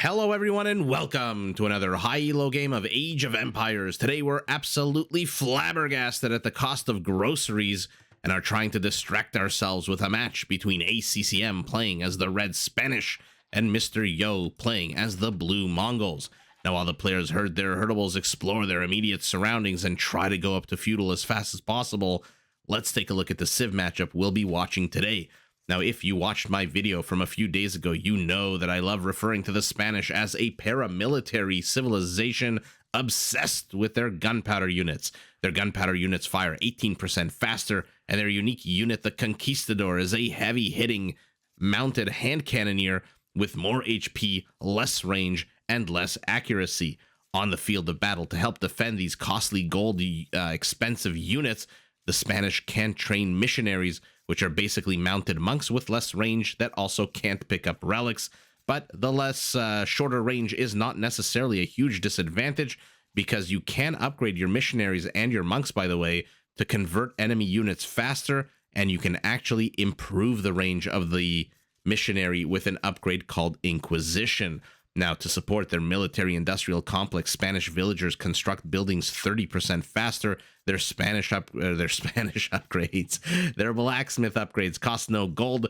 Hello everyone and welcome to another high elo game of Age of Empires. Today we're absolutely flabbergasted at the cost of groceries and are trying to distract ourselves with a match between ACCM playing as the Red Spanish and Mr. Yo playing as the Blue Mongols. Now while the players herd their herdables, explore their immediate surroundings and try to go up to Feudal as fast as possible, let's take a look at the Civ matchup we'll be watching today. Now, if you watched my video from a few days ago, you know that I love referring to the Spanish as a paramilitary civilization obsessed with their gunpowder units. Their gunpowder units fire 18% faster, and their unique unit, the Conquistador, is a heavy-hitting mounted hand cannoneer with more HP, less range, and less accuracy. On the field of battle, to help defend these costly gold expensive units, the Spanish can train missionaries, which are basically mounted monks with less range that also can't pick up relics. But the shorter range is not necessarily a huge disadvantage, because you can upgrade your missionaries and your monks, by the way, to convert enemy units faster, and you can actually improve the range of the missionary with an upgrade called Inquisition. Now, to support their military-industrial complex, Spanish villagers construct buildings 30% faster. Their Spanish upgrades, their blacksmith upgrades cost no gold.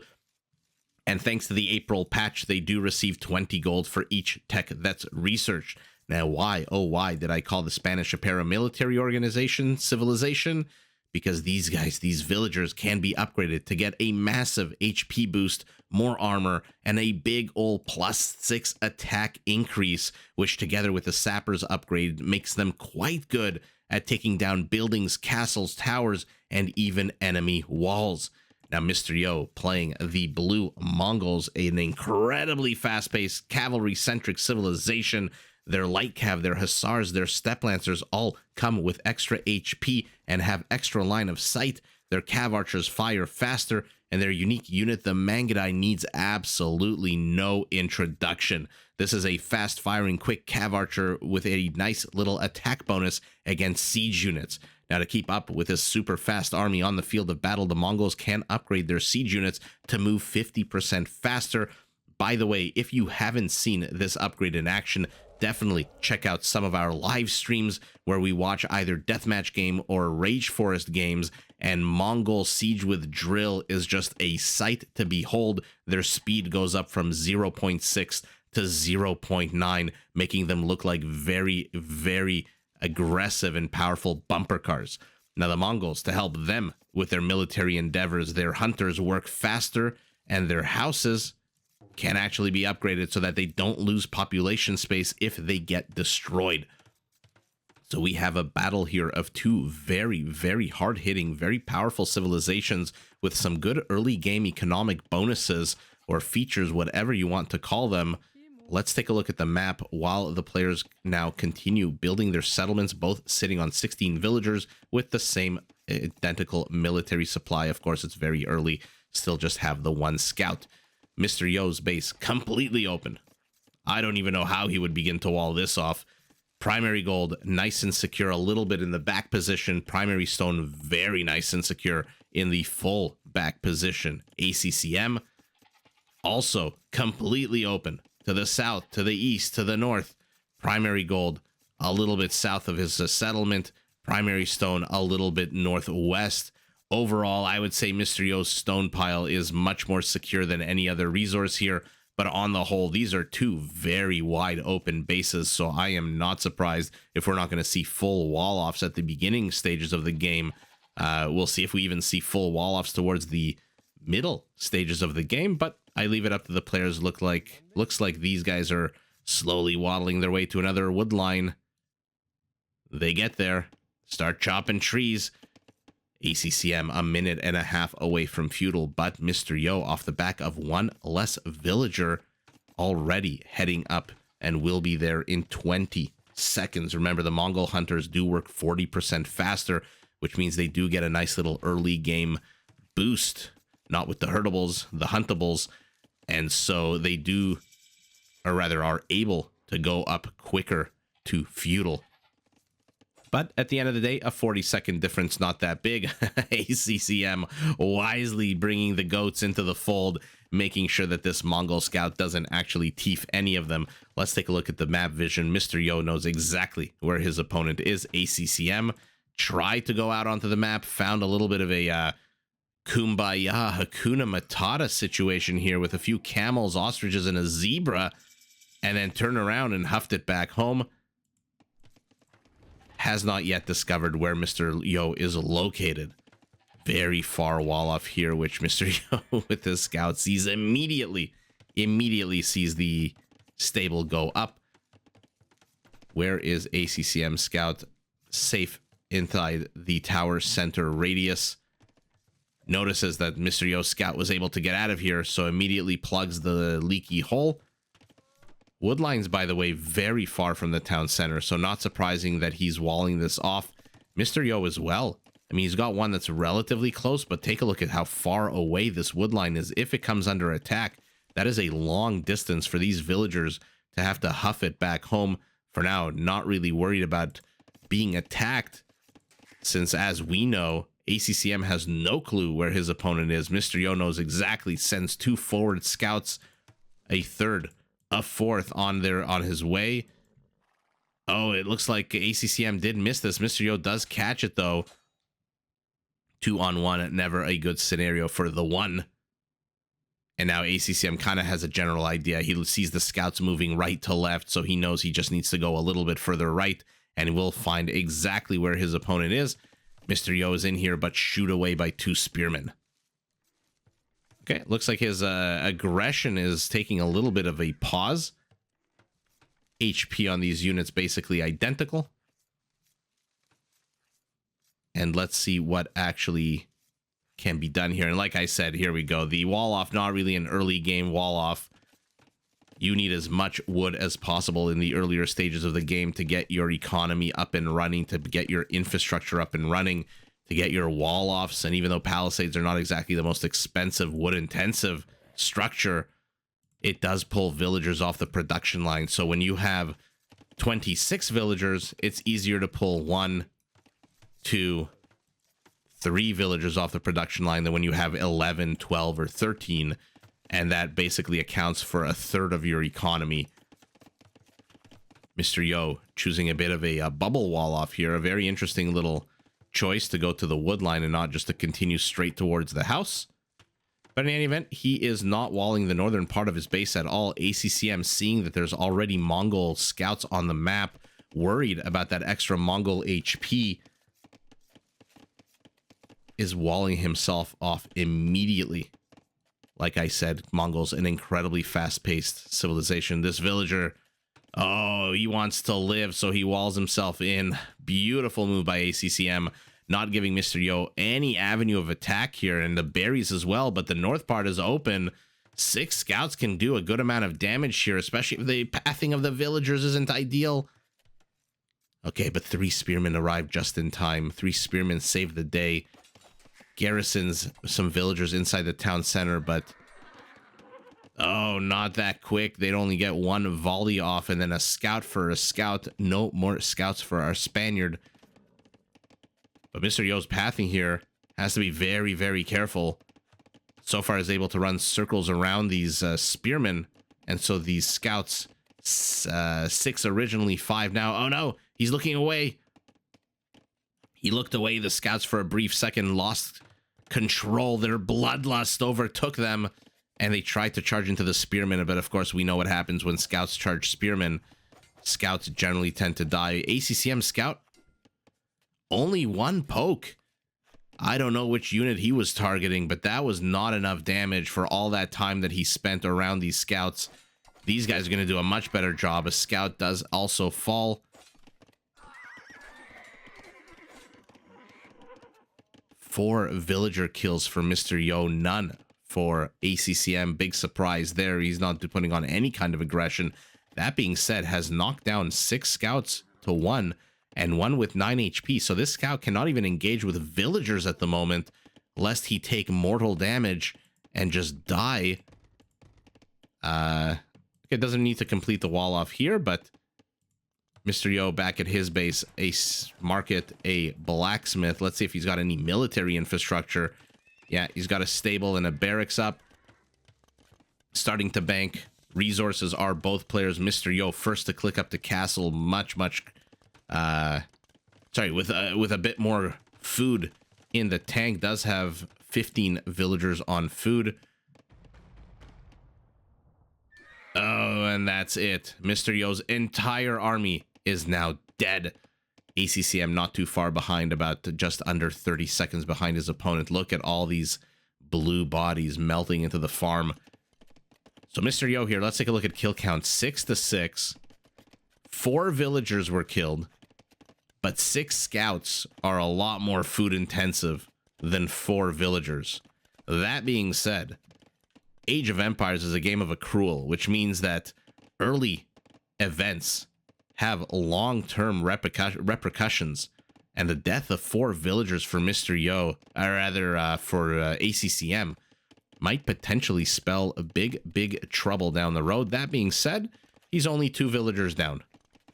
And thanks to the April patch, they do receive 20 gold for each tech that's researched. Now, why, oh why, did I call the Spanish a paramilitary civilization? Because these guys, these villagers, can be upgraded to get a massive HP boost, more armor, and a big ol' +6 attack increase, which together with the Sapper's upgrade makes them quite good at taking down buildings, castles, towers, and even enemy walls. Now, Mr. Yo playing the Blue Mongols, an incredibly fast-paced, cavalry-centric civilization. Their light cav, their hussars, their steppe lancers all come with extra HP and have extra line of sight. Their cav archers fire faster, and their unique unit, the Mangudai, needs absolutely no introduction. This is a fast-firing, quick cav archer with a nice little attack bonus against siege units. Now, to keep up with this super fast army on the field of battle, the Mongols can upgrade their siege units to move 50% faster. By the way, if you haven't seen this upgrade in action, definitely check out some of our live streams where we watch either Deathmatch Game or Rage Forest games, and Mongol Siege with Drill is just a sight to behold. Their speed goes up from 0.6 to 0.9, making them look like very, very aggressive and powerful bumper cars. Now, the Mongols, to help them with their military endeavors, their hunters work faster, and their houses can actually be upgraded so that they don't lose population space if they get destroyed. So we have a battle here of two very, very hard-hitting, very powerful civilizations with some good early game economic bonuses or features, whatever you want to call them. Let's take a look at the map while the players now continue building their settlements, both sitting on 16 villagers with the same identical military supply. Of course, it's very early, still just have the one scout. Mr. Yo's base completely open. I don't even know how he would begin to wall this off. Primary gold, nice and secure, a little bit in the back position. Primary stone, very nice and secure in the full back position. ACCM, also completely open to the south, to the east, to the north. Primary gold, a little bit south of his settlement. Primary stone, a little bit northwest. Overall, I would say Mr. Yo's stone pile is much more secure than any other resource here, but on the whole, these are two very wide open bases, so I am not surprised if we're not going to see full wall-offs at the beginning stages of the game. We'll see if we even see full wall-offs towards the middle stages of the game, but I leave it up to the players. Looks like these guys are slowly waddling their way to another wood line. They get there, start chopping trees. ACCM a minute and a half away from Feudal, but Mr. Yo, off the back of one less villager, already heading up and will be there in 20 seconds. Remember, the Mongol hunters do work 40% faster, which means they do get a nice little early game boost, not with the herdables, the huntables, and so they do, or rather are able to go up quicker to Feudal. But at the end of the day, a 40-second difference, not that big. ACCM wisely bringing the goats into the fold, making sure that this Mongol scout doesn't actually teeth any of them. Let's take a look at the map vision. Mr. Yo knows exactly where his opponent is. ACCM tried to go out onto the map, found a little bit of a Kumbaya, Hakuna Matata situation here with a few camels, ostriches, and a zebra, and then turn around and huffed it back home. Has not yet discovered where Mr. Yo is located. Very far wall off here, which Mr. Yo with his scout sees immediately sees the stable go up. Where is ACCM scout? Safe inside the tower center radius. Notices that Mr. Yo's scout was able to get out of here, so immediately plugs the leaky hole. Woodline's, by the way, very far from the town center, so not surprising that he's walling this off. Mr. Yo as well. I mean, he's got one that's relatively close, but take a look at how far away this woodline is. If it comes under attack, that is a long distance for these villagers to have to huff it back home. For now, not really worried about being attacked, since, as we know, ACCM has no clue where his opponent is. Mr. Yo knows exactly, sends 2 forward scouts, a third, a fourth on his way. Oh, it looks like ACCM did miss this. Mr. Yo does catch it, though. 2-on-1, never a good scenario for the one. And now ACCM kind of has a general idea. He sees the scouts moving right to left, so he knows he just needs to go a little bit further right, and he will find exactly where his opponent is. Mr. Yo is in here, but shoot away by 2 spearmen. Okay, looks like his aggression is taking a little bit of a pause. HP on these units basically identical. And let's see what actually can be done here. And like I said, here we go. The wall off, not really an early game wall off. You need as much wood as possible in the earlier stages of the game to get your economy up and running, to get your infrastructure up and running, to get your wall offs. And even though palisades are not exactly the most expensive wood intensive structure, it does pull villagers off the production line. So when you have 26 villagers, it's easier to pull 1, 2, 3 villagers off the production line than when you have 11, 12, or 13. And that basically accounts for a third of your economy. Mr. Yo choosing a bit of a bubble wall off here. A very interesting little choice to go to the wood line and not just to continue straight towards the house. But in any event, he is not walling the northern part of his base at all. ACCM, seeing that there's already Mongol scouts on the map, worried about that extra Mongol HP, is walling himself off immediately. Like I said, Mongols, an incredibly fast-paced civilization. This villager, oh, he wants to live, so he walls himself in. Beautiful move by ACCM, not giving Mr. Yo any avenue of attack here, and the berries as well, but the north part is open. 6 scouts can do a good amount of damage here, especially if the pathing of the villagers isn't ideal. Okay, but 3 spearmen arrived just in time. 3 spearmen saved the day. Garrisons some villagers inside the town center, but oh, not that quick. They'd only get 1 volley off, and then a scout for a scout. No more scouts for our Spaniard. But Mr. Yo's pathing here has to be very, very careful. So far is able to run circles around these spearmen, and so these scouts, 6 originally, 5 now. Oh no, he's looking away. He looked away. The scouts for a brief second lost control. Their bloodlust overtook them, and they tried to charge into the spearmen. But of course, we know what happens when scouts charge spearmen. Scouts generally tend to die. ACCM scout, only 1 poke. I don't know which unit he was targeting, but that was not enough damage for all that time that he spent around these scouts. These guys are going to do a much better job. A scout does also fall. 4 villager kills for Mr. Yo, none for ACCM. Big surprise there. He's not putting on any kind of aggression. That being said, has knocked down 6 scouts to 1, and 1 with 9 HP. So this scout cannot even engage with villagers at the moment, lest he take mortal damage and just die. It doesn't need to complete the wall off here, but Mr. Yo back at his base, a market, a blacksmith. Let's see if he's got any military infrastructure. Yeah, he's got a stable and a barracks up. starting to bank. Resources are both players. Mr. Yo first to click up the castle, much sorry, with a bit more food in the tank. Does have 15 villagers on food. Oh, and that's it. Mr. Yo's entire army is now dead. ACCM not too far behind, about just under 30 seconds behind his opponent. Look at all these blue bodies melting into the farm. So Mr. Yo here, let's take a look at kill count. 6-6. 4 villagers were killed, but 6 scouts are a lot more food intensive than 4 villagers. That being said, Age of Empires is a game of accrual, which means that early events have long-term repercussions, and the death of 4 villagers for Mr. Yo, or rather for ACCM, might potentially spell a big trouble down the road. That being said, he's only 2 villagers down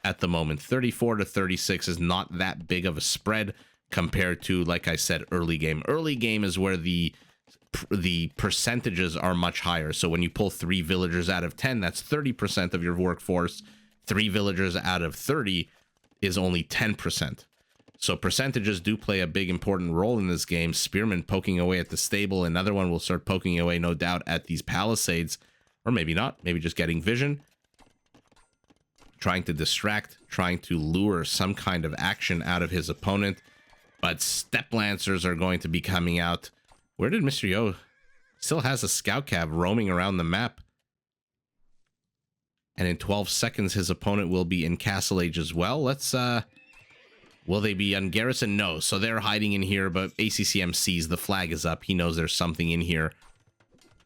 at the moment. 34-36 is not that big of a spread compared to, like I said, early game. Early game is where the percentages are much higher. So when you pull 3 villagers out of 10, that's 30% of your workforce. 3 villagers out of 30 is only 10%. So percentages do play a big important role in this game. Spearman poking away at the stable. Another one will start poking away, no doubt, at these palisades. Or maybe not. Maybe just getting vision. Trying to distract. Trying to lure some kind of action out of his opponent. But step lancers are going to be coming out. Where did Mr. Yo? Still has a scout cab roaming around the map. And in 12 seconds, his opponent will be in Castle Age as well. Let's, will they be on Garrison? No. So they're hiding in here, but ACCM sees the flag is up. He knows there's something in here.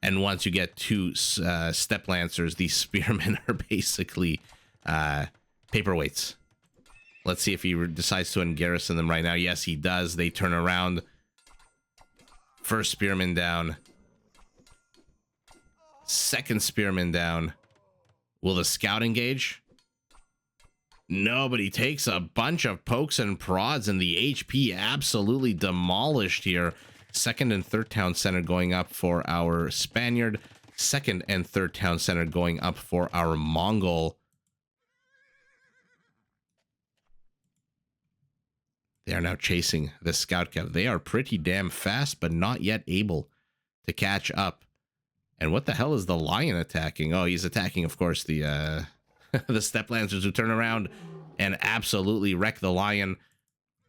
And once you get 2 step lancers, these spearmen are basically paperweights. Let's see if he decides to ungarrison them right now. Yes, he does. They turn around. First spearman down. Second spearman down. Will the scout engage? No, but he takes a bunch of pokes and prods, and the HP absolutely demolished here. Second and third town center going up for our Spaniard. Second and third town center going up for our Mongol. They are now chasing the scout cab. They are pretty damn fast, but not yet able to catch up. And what the hell is the lion attacking? Oh, he's attacking, of course, the the step lancers, who turn around and absolutely wreck the lion.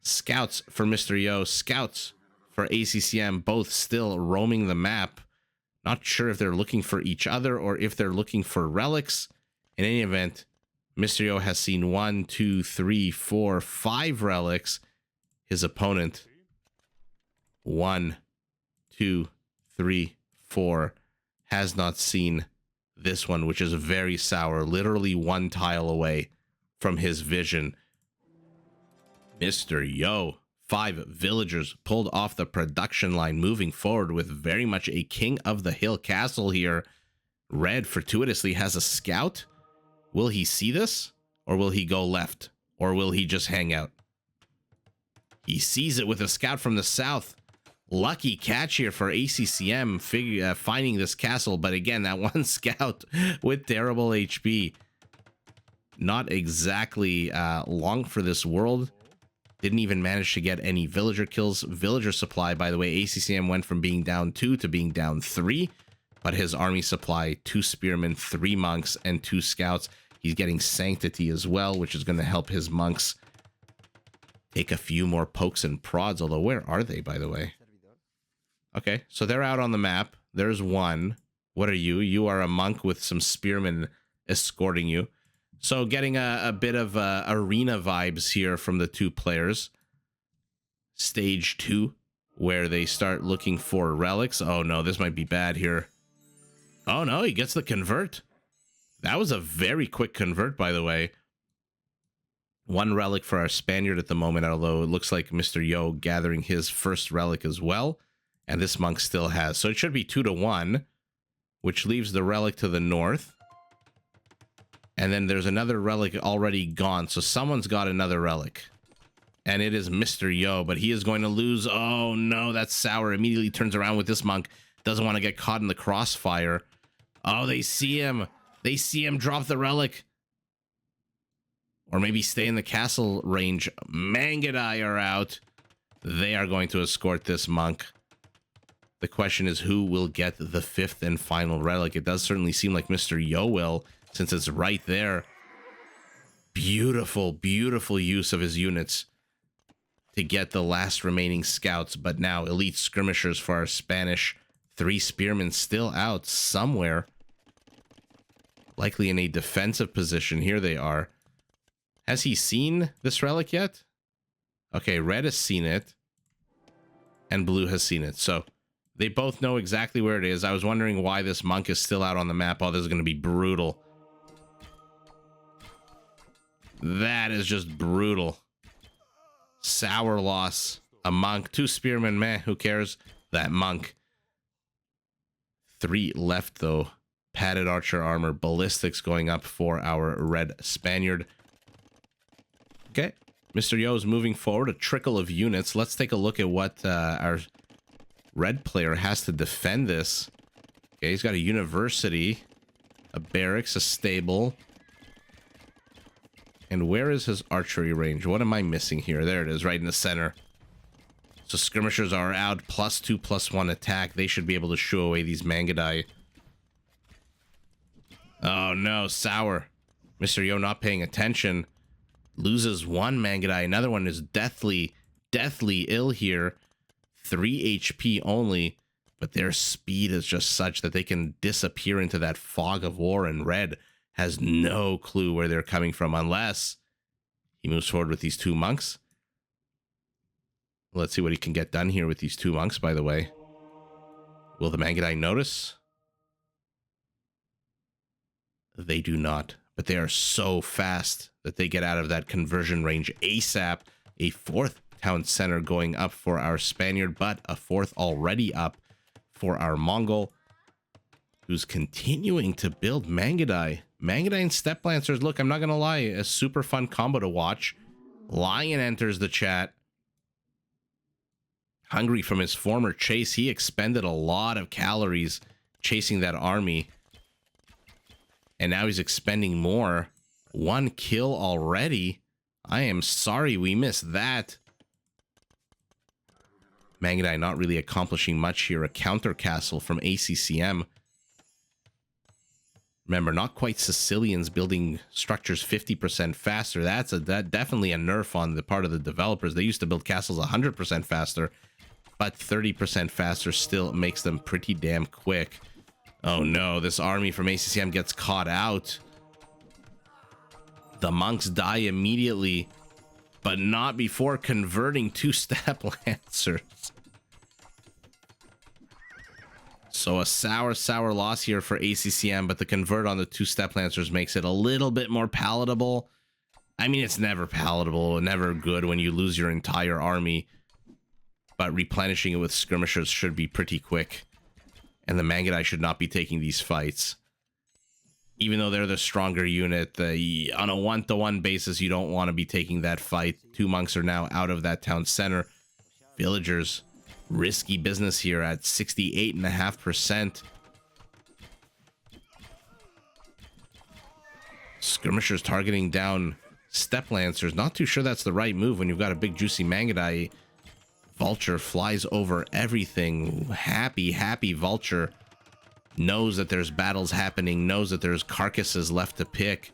Scouts for Mr. Yo, scouts for ACCM, both still roaming the map. Not sure if they're looking for each other or if they're looking for relics. In any event, Mr. Yo has seen 1, 2, 3, 4, 5 relics. His opponent, 1, 2, 3, 4, has not seen this one, which is very sour, literally 1 tile away from his vision. Mr. Yo, 5 villagers pulled off the production line, moving forward with very much a king of the hill castle here. Red fortuitously has a scout. Will he see this, or will he go left, or will he just hang out? He sees it with a scout from the south. Lucky catch here for ACCM, finding this castle. But again, that 1 scout with terrible HP. Not exactly long for this world. Didn't even manage to get any villager kills. Villager supply, by the way, ACCM went from being down 2 to being down 3. But his army supply, 2 spearmen, 3 monks, and 2 scouts. He's getting sanctity as well, which is going to help his monks take a few more pokes and prods. Although, where are they, by the way? Okay, so they're out on the map. There's 1. What are you? You are a monk with some spearmen escorting you. So getting a bit of arena vibes here from the 2 players. Stage 2, where they start looking for relics. Oh no, this might be bad here. Oh no, he gets the convert. That was a very quick convert, by the way. 1 relic for our Spaniard at the moment, although it looks like Mr. Yo gathering his first relic as well. And this monk still has. So it should be 2-1, which leaves the relic to the north. And then there's another relic already gone. So someone's got another relic. And it is Mr. Yo, but he is going to lose. Oh no, that's sour. Immediately turns around with this monk. Doesn't want to get caught in the crossfire Oh, they see him. They see him drop the relic. Or maybe stay in the castle range. Mangudai are out. They are going to escort this monk. The question is, who will get the 5th and final relic? It does certainly seem like Mr. Yo will, since it's right there. Beautiful, beautiful use of his units to get the last remaining scouts. But now elite skirmishers for our Spanish. 3 spearmen still out somewhere. Likely in a defensive position. Here they are. Has he seen this relic yet? Okay, red has seen it. And blue has seen it. So they both know exactly where it is. I was wondering why this monk is still out on the map. Oh, this is going to be brutal. That is just brutal. Sour loss. A monk. 2 spearmen, meh, who cares? That monk. 3 left, though. Padded archer armor. Ballistics going up for our red Spaniard. Okay. Mr. Yo is moving forward. A trickle of units. Let's take a look at what our red player has to defend this. Okay, he's got a university, a barracks, a stable. And where is his archery range? What am I missing here? There it is, right in the center. So skirmishers are out, +2/+1 attack. They should be able to shoo away these Mangudai. Oh no, sour. Mr. Yo not paying attention. Loses 1 Mangudai. Another one is deathly ill here. 3 HP only. But their speed is just such that they can disappear into that fog of war, and red has no clue where they're coming from unless he moves forward with these 2 monks. Let's see what he can get done here with these 2 monks, by the way. Will the Mangudai notice? They do not. But they are so fast that they get out of that conversion range ASAP. A 4th town center going up for our Spaniard, but a 4th already up for our Mongol, who's continuing to build Mangudai. Mangudai and Steppe Lancers, look, I'm not going to lie, a super fun combo to watch. Lion enters the chat. Hungry from his former chase, he expended a lot of calories chasing that army. And now he's expending more. 1 kill already. I am sorry we missed that. Mangudai not really accomplishing much here. A counter castle from ACCM. Remember, not quite Sicilians building structures 50% faster. That's definitely a nerf on the part of the developers. They used to build castles 100% faster, but 30% faster still makes them pretty damn quick. Oh no, this army from ACCM gets caught out. The monks die immediately, but not before converting 2 Steppe Lancers. So a sour loss here for ACCM, but the convert on the 2 Steppe Lancers makes it a little bit more palatable. I mean, it's never palatable, never good when you lose your entire army, but replenishing it with skirmishers should be pretty quick. And the Mangudai should not be taking these fights. Even though they're the stronger unit, on a 1-to-1 basis, you don't want to be taking that fight. 2 monks are now out of that town center. Villagers, risky business here at 68.5%. Skirmishers targeting down Steppe Lancers. Not too sure that's the right move when you've got a big juicy Mangudai. Vulture flies over everything. Happy Vulture. Knows that there's battles happening. Knows that there's carcasses left to pick.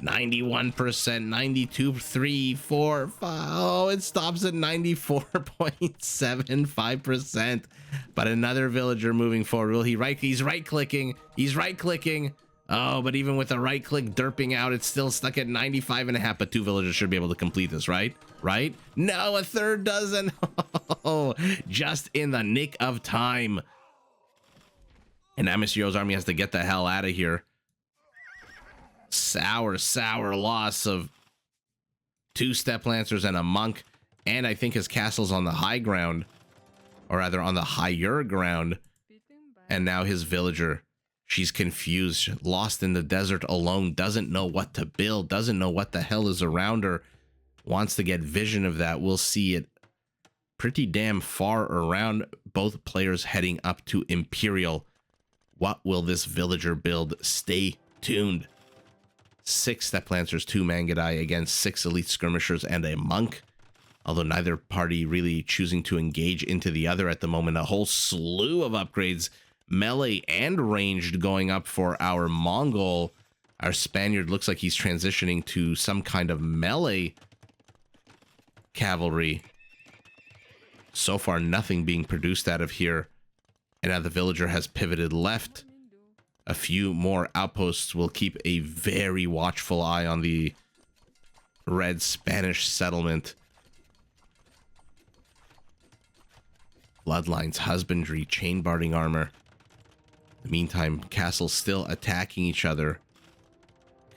91%, 92, 3, 4, 5. Oh, it stops at 94.75%. But another villager moving forward. Will he right? He's right-clicking. He's right-clicking. Oh, but even with a right-click derping out, it's still stuck at 95.5. But 2 villagers should be able to complete this, right? Right? No, a 3rd doesn't. Oh, just in the nick of time. And Mr. Yo's army has to get the hell out of here. Sour loss of 2 Steppe Lancers and a monk. And I think his castle's on the high ground. Or rather, on the higher ground. And now his villager. She's confused. Lost in the desert alone. Doesn't know what to build. Doesn't know what the hell is around her. Wants to get vision of that. We'll see it pretty damn far around. Both players heading up to Imperial. What will this villager build? Stay tuned. 6 step lancers, 2 Mangudai against 6 elite skirmishers and a monk. Although neither party really choosing to engage into the other at the moment. A whole slew of upgrades, melee and ranged, going up for our Mongol. Our Spaniard looks like he's transitioning to some kind of melee cavalry. So far, nothing being produced out of here. And now the villager has pivoted left. A few more outposts will keep a very watchful eye on the red Spanish settlement. Bloodlines, husbandry, chain barding armor. In the meantime, castles still attacking each other.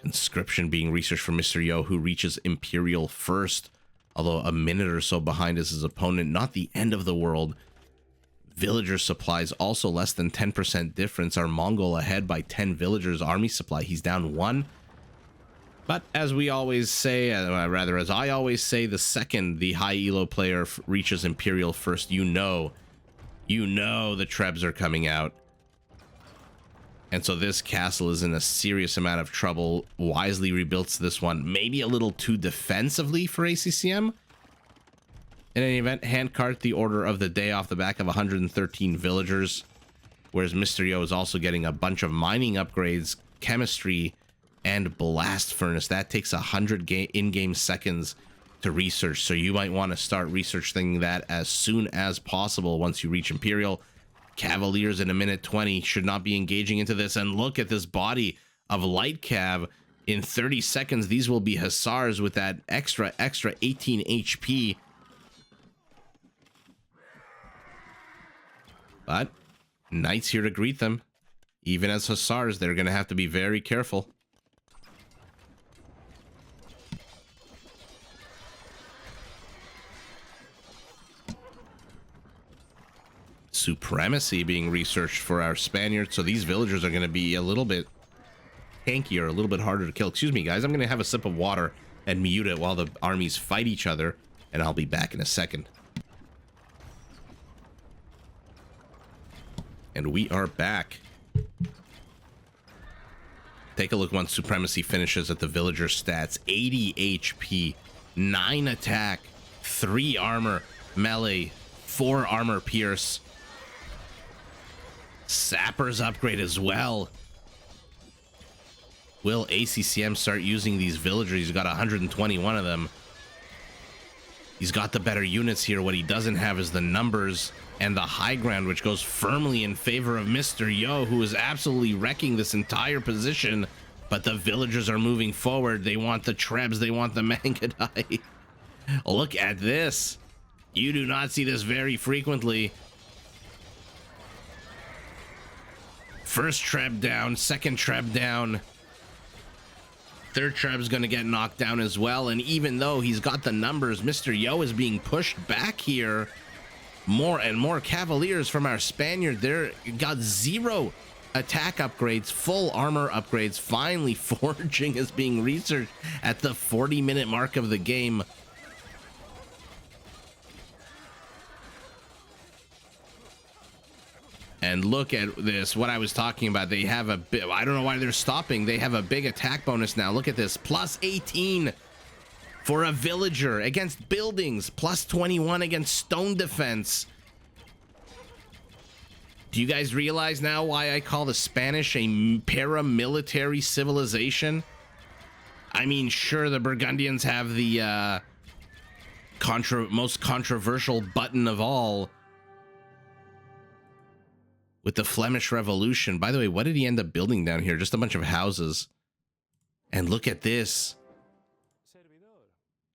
Conscription being researched for Mr. Yo, who reaches Imperial first. Although a minute or so behind is his opponent. Not the end of the world. Villager supplies also less than 10% difference. Our Mongol ahead by 10 villagers. Army supply, he's down 1. But as we always say, rather as I always say, the second the high elo player reaches Imperial first, you know the Trebs are coming out. And so this castle is in a serious amount of trouble. Wisely rebuilt this one, maybe a little too defensively for ACCM. In any event, handcart the order of the day off the back of 113 villagers, whereas Mr. Yo is also getting a bunch of mining upgrades, chemistry, and blast furnace. That takes 100 in-game seconds to research, so you might want to start researching that as soon as possible once you reach Imperial. Cavaliers in a minute 20 should not be engaging into this, and look at this body of light cav. In 30 seconds, these will be hussars with that extra 18 HP. But knights here to greet them. Even as hussars, they're going to have to be very careful. Supremacy being researched for our Spaniards, so these villagers are going to be a little bit tankier, a little bit harder to kill. Excuse me, guys, I'm going to have a sip of water and mute it while the armies fight each other, and I'll be back in a second. And we are back. Take a look once Supremacy finishes at the villager stats. 80 HP, 9 attack, 3 armor, melee, 4 armor pierce. Sappers upgrade as well. Will ACCM start using these villagers? He's got 121 of them. He's got the better units here. What he doesn't have is the numbers and the high ground, which goes firmly in favor of Mr. Yo, who is absolutely wrecking this entire position. But the villagers are moving forward. They want the Trebs. They want the Mangudai. Look at this. You do not see this very frequently. First Treb down, second Treb down. Third Treb's going to get knocked down as well. And even though he's got the numbers, Mr. Yo is being pushed back here. More and more Cavaliers from our Spaniard. They're got 0 attack upgrades, full armor upgrades. Finally, forging is being researched at the 40-minute mark of the game. And look at this, what I was talking about. They have a bit, I don't know why they're stopping. They have a big attack bonus now. Look at this, plus 18 for a villager against buildings, plus 21 against stone defense. Do you guys realize now why I call the Spanish a paramilitary civilization? I mean, sure, the Burgundians have the most controversial button of all, with the Flemish Revolution. By the way, what did he end up building down here? Just a bunch of houses. And look at this.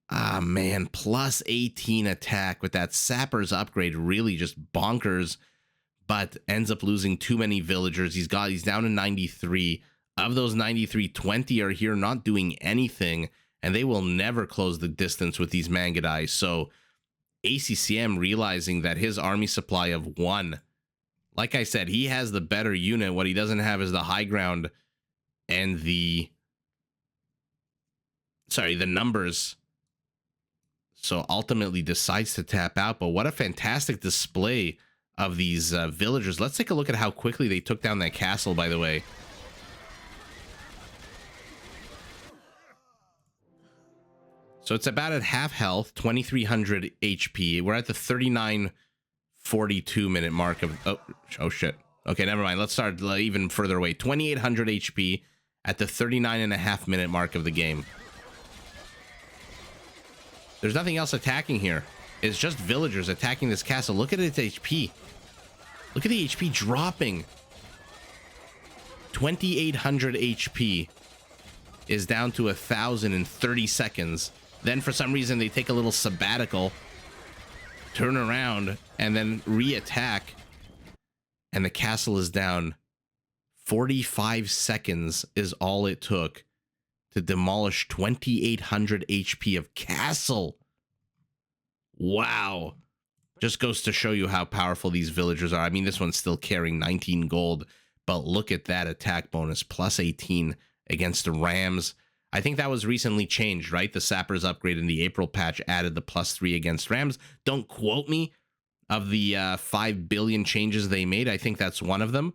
Ah, man, plus 18 attack with that Sapper's upgrade. Really just bonkers, but ends up losing too many villagers. He's down to 93. Of those 93, 20 are here not doing anything, and they will never close the distance with these Mangudai. So ACCM realizing that his army supply of 1, like I said, he has the better unit. What he doesn't have is the high ground and the numbers. So ultimately decides to tap out. But what a fantastic display of these villagers. Let's take a look at how quickly they took down that castle, by the way. So it's about at half health, 2300 HP. We're at the 39:42 minute mark of... Oh, shit. Okay, never mind. Let's start even further away. 2800 HP at the 39.5 minute mark of the game. There's nothing else attacking here. It's just villagers attacking this castle. Look at its HP. Look at the HP dropping. 2800 HP is down to 1000 in 30 seconds. Then for some reason they take a little sabbatical, turn around, and then re-attack. And the castle is down. 45 seconds is all it took to demolish 2800 HP of castle. Wow. Just goes to show you how powerful these villagers are. I mean, this one's still carrying 19 gold, but look at that attack bonus, plus 18 against the Rams. I think that was recently changed, right? The Sappers upgrade in the April patch added the plus 3 against Rams. Don't quote me of the 5 billion changes they made. I think that's one of them.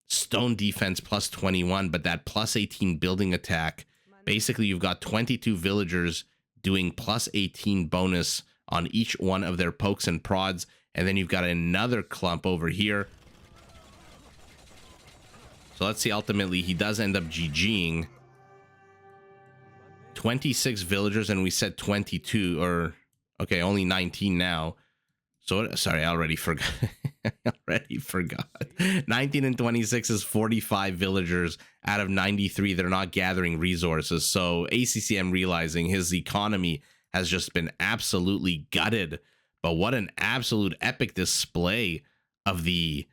Stone defense plus 21, but that plus 18 building attack. Basically, you've got 22 villagers doing plus 18 bonus on each one of their pokes and prods, and then you've got another clump over here. So let's see, ultimately, he does end up GGing. 26 villagers, and we said 22, or, okay, only 19 now. So, sorry, I already forgot. I already forgot. 19 and 26 is 45 villagers out of 93. They're not gathering resources. So ACCM realizing his economy has just been absolutely gutted. But what an absolute epic display of the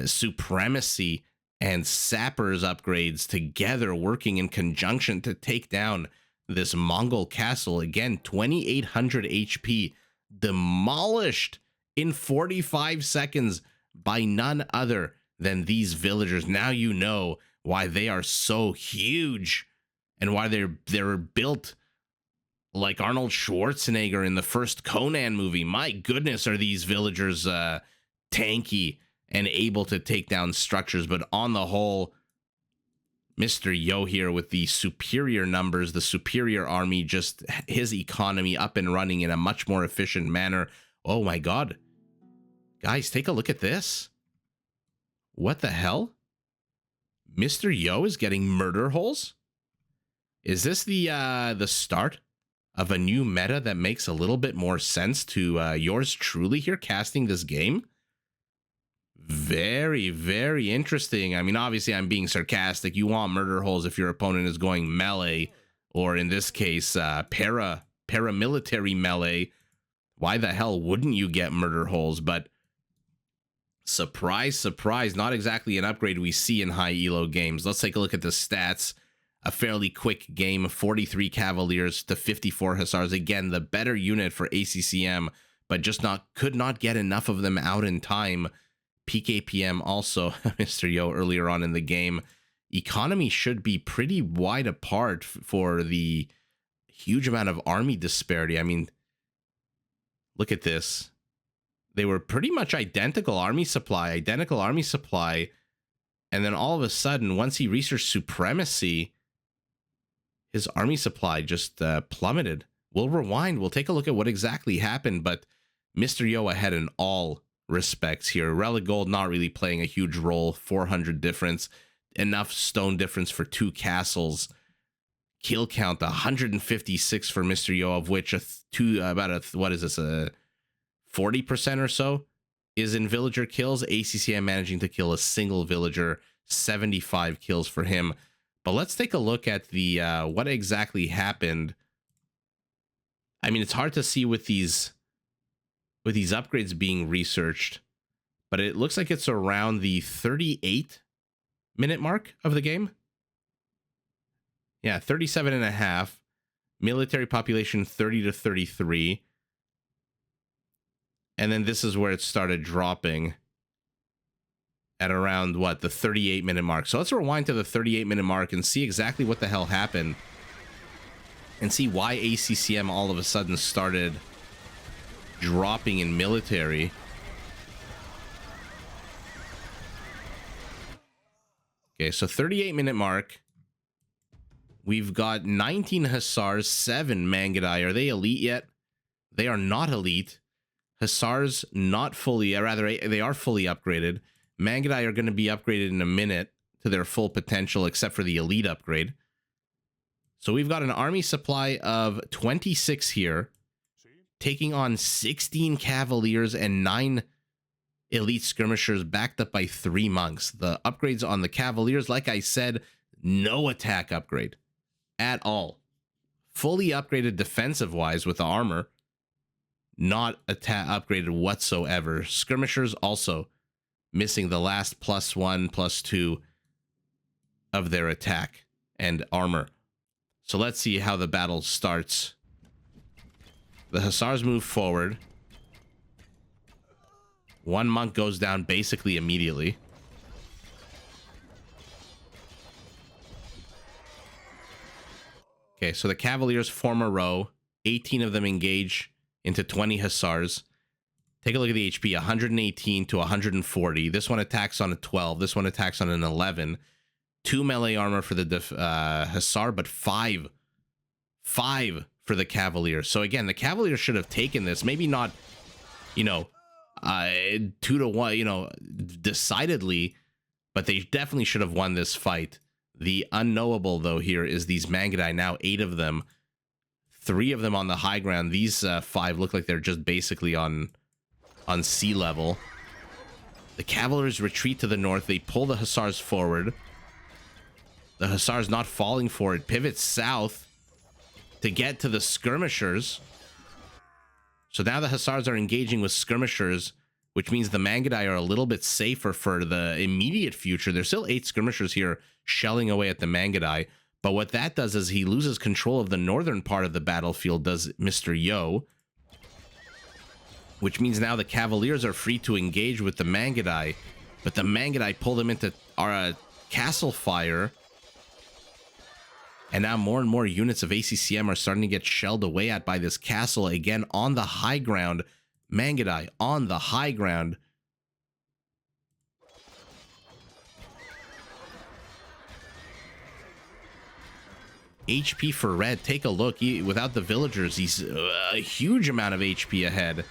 supremacy and sappers upgrades together, working in conjunction to take down this Mongol castle. Again, 2800 HP demolished in 45 seconds by none other than these villagers. Now you know why they are so huge and why they're built like Arnold Schwarzenegger in the first Conan movie. My goodness, are these villagers tanky and able to take down structures. But on the whole, Mr. Yo here with the superior numbers, the superior army, just his economy up and running in a much more efficient manner. Oh my god. Guys, take a look at this. What the hell? Mr. Yo is getting murder holes? Is this the start of a new meta that makes a little bit more sense to yours truly here casting this game? Very, very interesting. I mean, obviously I'm being sarcastic. You want murder holes if your opponent is going melee, or in this case, paramilitary melee. Why the hell wouldn't you get murder holes? But surprise, surprise, not exactly an upgrade we see in high elo games. Let's take a look at the stats. A fairly quick game, 43 Cavaliers to 54 Hussars. Again, the better unit for ACCM, but just could not get enough of them out in time. PKPM also, Mr. Yo, earlier on in the game. Economy should be pretty wide apart for the huge amount of army disparity. I mean, look at this. They were pretty much identical army supply. And then all of a sudden, once he researched supremacy, his army supply just plummeted. We'll rewind. We'll take a look at what exactly happened. But Mr. Yo ahead in all respects here. Relic Gold not really playing a huge role. 400 difference. Enough stone difference for 2 castles. Kill count 156 for Mr. Yo, of which what is this, a 40% or so is in villager kills. ACCM managing to kill a single villager. 75 kills for him. But let's take a look at the what exactly happened. I mean, it's hard to see with these upgrades being researched, but it looks like it's around the 38-minute mark of the game. Yeah, 37.5. Military population 30 to 33. And then this is where it started dropping at around, what, the 38-minute mark. So let's rewind to the 38-minute mark and see exactly what the hell happened. And see why ACCM all of a sudden started dropping in military. Okay, so 38-minute mark. We've got 19 Hussars, 7 Mangudai. Are they elite yet? They are not elite. Hussars not fully, rather, they are fully upgraded. Mangudai are going to be upgraded in a minute to their full potential, except for the elite upgrade. So we've got an army supply of 26 here, taking on 16 Cavaliers and 9 elite skirmishers, backed up by 3 monks. The upgrades on the Cavaliers, like I said, no attack upgrade at all. Fully upgraded defensive-wise with the armor, not attack upgraded whatsoever. Skirmishers also missing the last +1, +2 of their attack and armor. So let's see how the battle starts. The Hussars move forward. 1 monk goes down basically immediately. Okay, so the Cavaliers form a row. 18 of them engage into 20 Hussars. Take a look at the HP, 118 to 140. This one attacks on a 12. This one attacks on an 11. 2 melee armor for the Hussar, but 5 for the Cavalier. So again, the Cavalier should have taken this. Maybe not, 2 to 1, decidedly, but they definitely should have won this fight. The unknowable, though, here is these Mangudai, now 8 of them. 3 of them on the high ground. These 5 look like they're just basically on sea level. The Cavaliers retreat to the north. They pull the Hussars forward. The Hussars not falling for it. Pivot south to get to the skirmishers. So now the Hussars are engaging with skirmishers, which means the Mangudai are a little bit safer for the immediate future. There's still 8 skirmishers here shelling away at the Mangudai. But what that does is he loses control of the northern part of the battlefield, does Mr. Yo. Which means now the Cavaliers are free to engage with the Mangudai. But the Mangudai pull them into our castle fire. And now more and more units of ACCM are starting to get shelled away at by this castle. Again, on the high ground. Mangudai on the high ground. HP for red. Take a look. Without the villagers, he's a huge amount of HP ahead.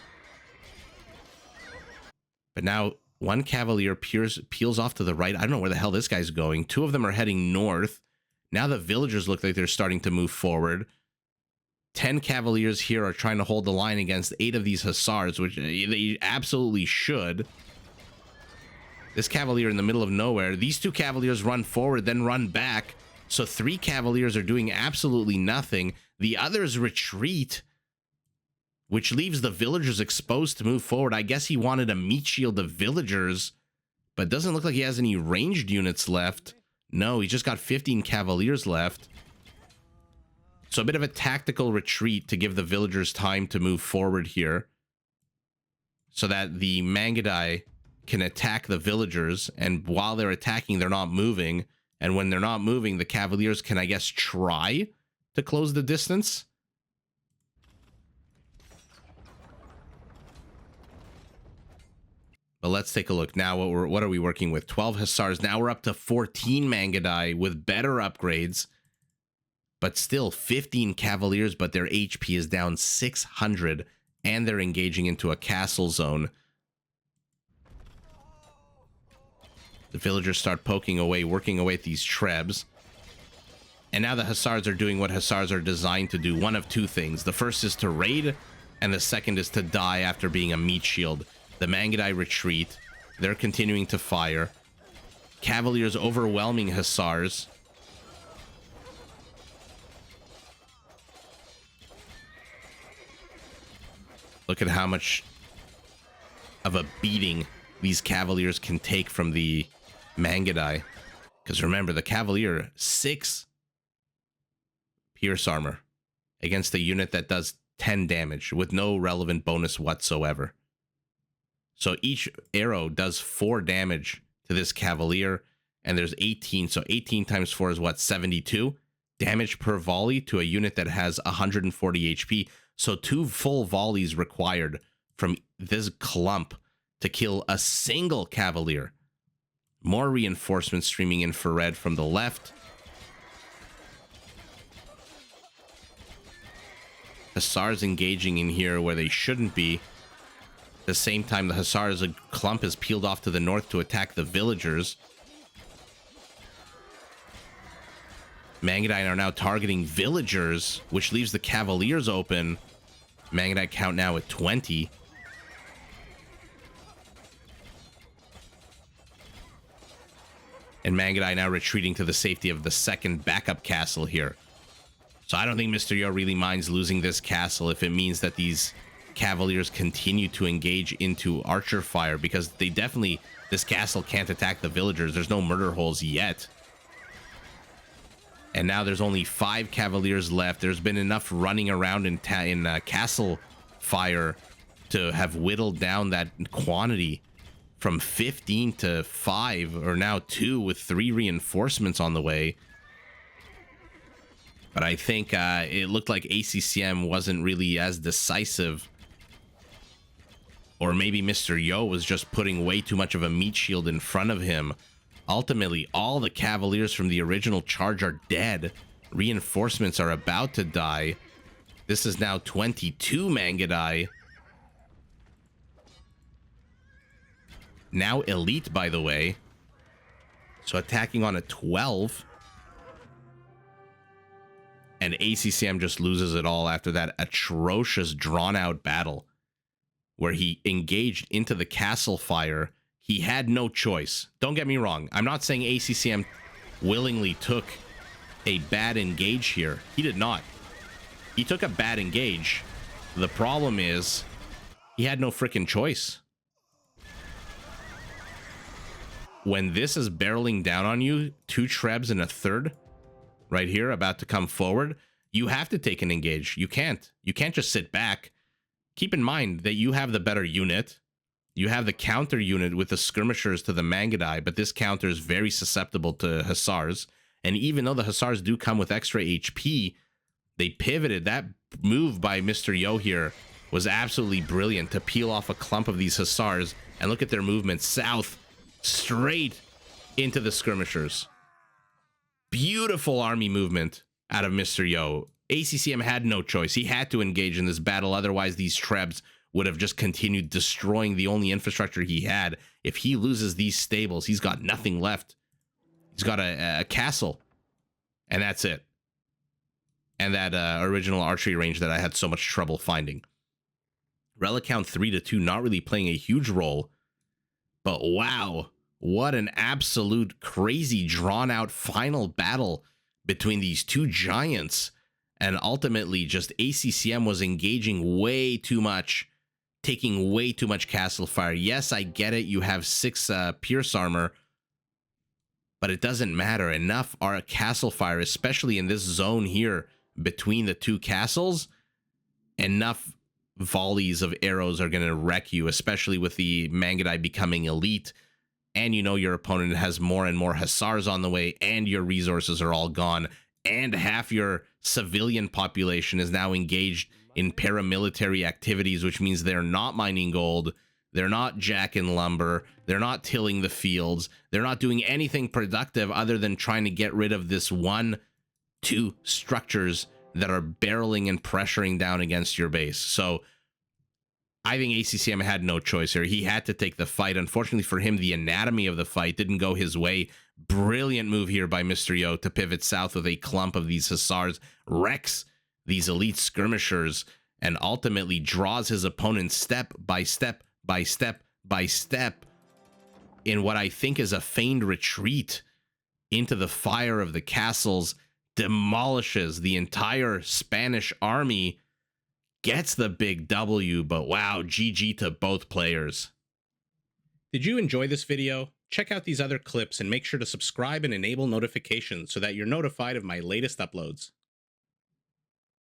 But now one Cavalier peels off to the right. I don't know where the hell this guy's going. 2 of them are heading north. Now the villagers look like they're starting to move forward. 10 Cavaliers here are trying to hold the line against 8 of these Hussars, which they absolutely should. This Cavalier in the middle of nowhere. These 2 Cavaliers run forward, then run back. So 3 Cavaliers are doing absolutely nothing. The others retreat, which leaves the villagers exposed to move forward. I guess he wanted a meat shield of villagers, but it doesn't look like he has any ranged units left. No, he's just got 15 Cavaliers left. So a bit of a tactical retreat to give the villagers time to move forward here, so that the Mangudai can attack the villagers, and while they're attacking, they're not moving. And when they're not moving, the Cavaliers can, I guess, try to close the distance. But let's take a look now. What are we working with? 12 Hussars. Now we're up to 14 Mangudai with better upgrades. But still 15 Cavaliers, but their HP is down 600. And they're engaging into a castle zone. The villagers start poking away, working away at these trebs. And now the Hussars are doing what Hussars are designed to do. One of 2 things. The first is to raid, and the second is to die after being a meat shield. The Mangudai retreat. They're continuing to fire. Cavaliers overwhelming Hussars. Look at how much of a beating these Cavaliers can take from the Mangudai. Because remember, the Cavalier, 6 pierce armor against a unit that does 10 damage with no relevant bonus whatsoever. So each arrow does 4 damage to this Cavalier, and there's 18. So 18 times 4 is what, 72 damage per volley to a unit that has 140 HP. So 2 full volleys required from this clump to kill a single Cavalier. More reinforcements streaming infrared from the left. Hussars engaging in here where they shouldn't be. At the same time, the Hussars clump is peeled off to the north to attack the villagers. Mangudai are now targeting villagers, which leaves the Cavaliers open. Mangudai count now at 20. And Mangudai now retreating to the safety of the second backup castle here. So I don't think Mr. Yo really minds losing this castle if it means that these Cavaliers continue to engage into archer fire, because they definitely, this castle can't attack the villagers. There's no murder holes yet. And now there's only 5 Cavaliers left. There's been enough running around in castle fire to have whittled down that quantity from 15 to 5, or now 2 with 3 reinforcements on the way. But I think it looked like ACCM wasn't really as decisive. Or maybe Mr. Yo was just putting way too much of a meat shield in front of him. Ultimately, all the Cavaliers from the original charge are dead. Reinforcements are about to die. This is now 22 Mangudai. Now elite, by the way. So attacking on a 12. And ACCM just loses it all after that atrocious, drawn-out battle where he engaged into the castle fire. He had no choice. Don't get me wrong. I'm not saying ACCM willingly took a bad engage here. He did not. He took a bad engage. The problem is he had no freaking choice. When this is barreling down on you, 2 Trebs and a 3rd right here about to come forward, you have to take an engage. You can't just sit back. Keep in mind that you have the better unit. You have the counter unit with the skirmishers to the Mangudai, but this counter is very susceptible to Hussars. And even though the Hussars do come with extra HP, they pivoted. That move by Mr. Yo here was absolutely brilliant to peel off a clump of these Hussars. And look at their movement south, straight into the skirmishers. Beautiful army movement out of Mr. Yo. ACCM had no choice. He had to engage in this battle. Otherwise, these Trebs would have just continued destroying the only infrastructure he had. If he loses these stables, he's got nothing left. He's got a castle, and that's it. And that original archery range that I had so much trouble finding. Relic count 3-2, not really playing a huge role. But wow, what an absolute crazy drawn-out final battle between these two giants. And ultimately, just ACCM was engaging way too much, taking way too much castle fire. Yes, I get it. You have 6 pierce armor, but it doesn't matter. Enough are castle fire, especially in this zone here between the 2 castles. Enough volleys of arrows are going to wreck you, especially with the Mangudai becoming elite. And you know your opponent has more and more Hussars on the way, and your resources are all gone. And half your civilian population is now engaged in paramilitary activities, which means they're not mining gold, they're not jacking lumber, they're not tilling the fields, they're not doing anything productive other than trying to get rid of this 1-2 structures that are barreling and pressuring down against your base. So I think ACCM had no choice here. He had to take the fight. Unfortunately for him, the anatomy of the fight didn't go his way. Brilliant move here by Mr. Yo to pivot south with a clump of these Hussars, wrecks these elite skirmishers, and ultimately draws his opponent step by step by step by step in what I think is a feigned retreat into the fire of the castles, demolishes the entire Spanish army, gets the big W, but wow, GG to both players. Did you enjoy this video? Check out these other clips and make sure to subscribe and enable notifications so that you're notified of my latest uploads.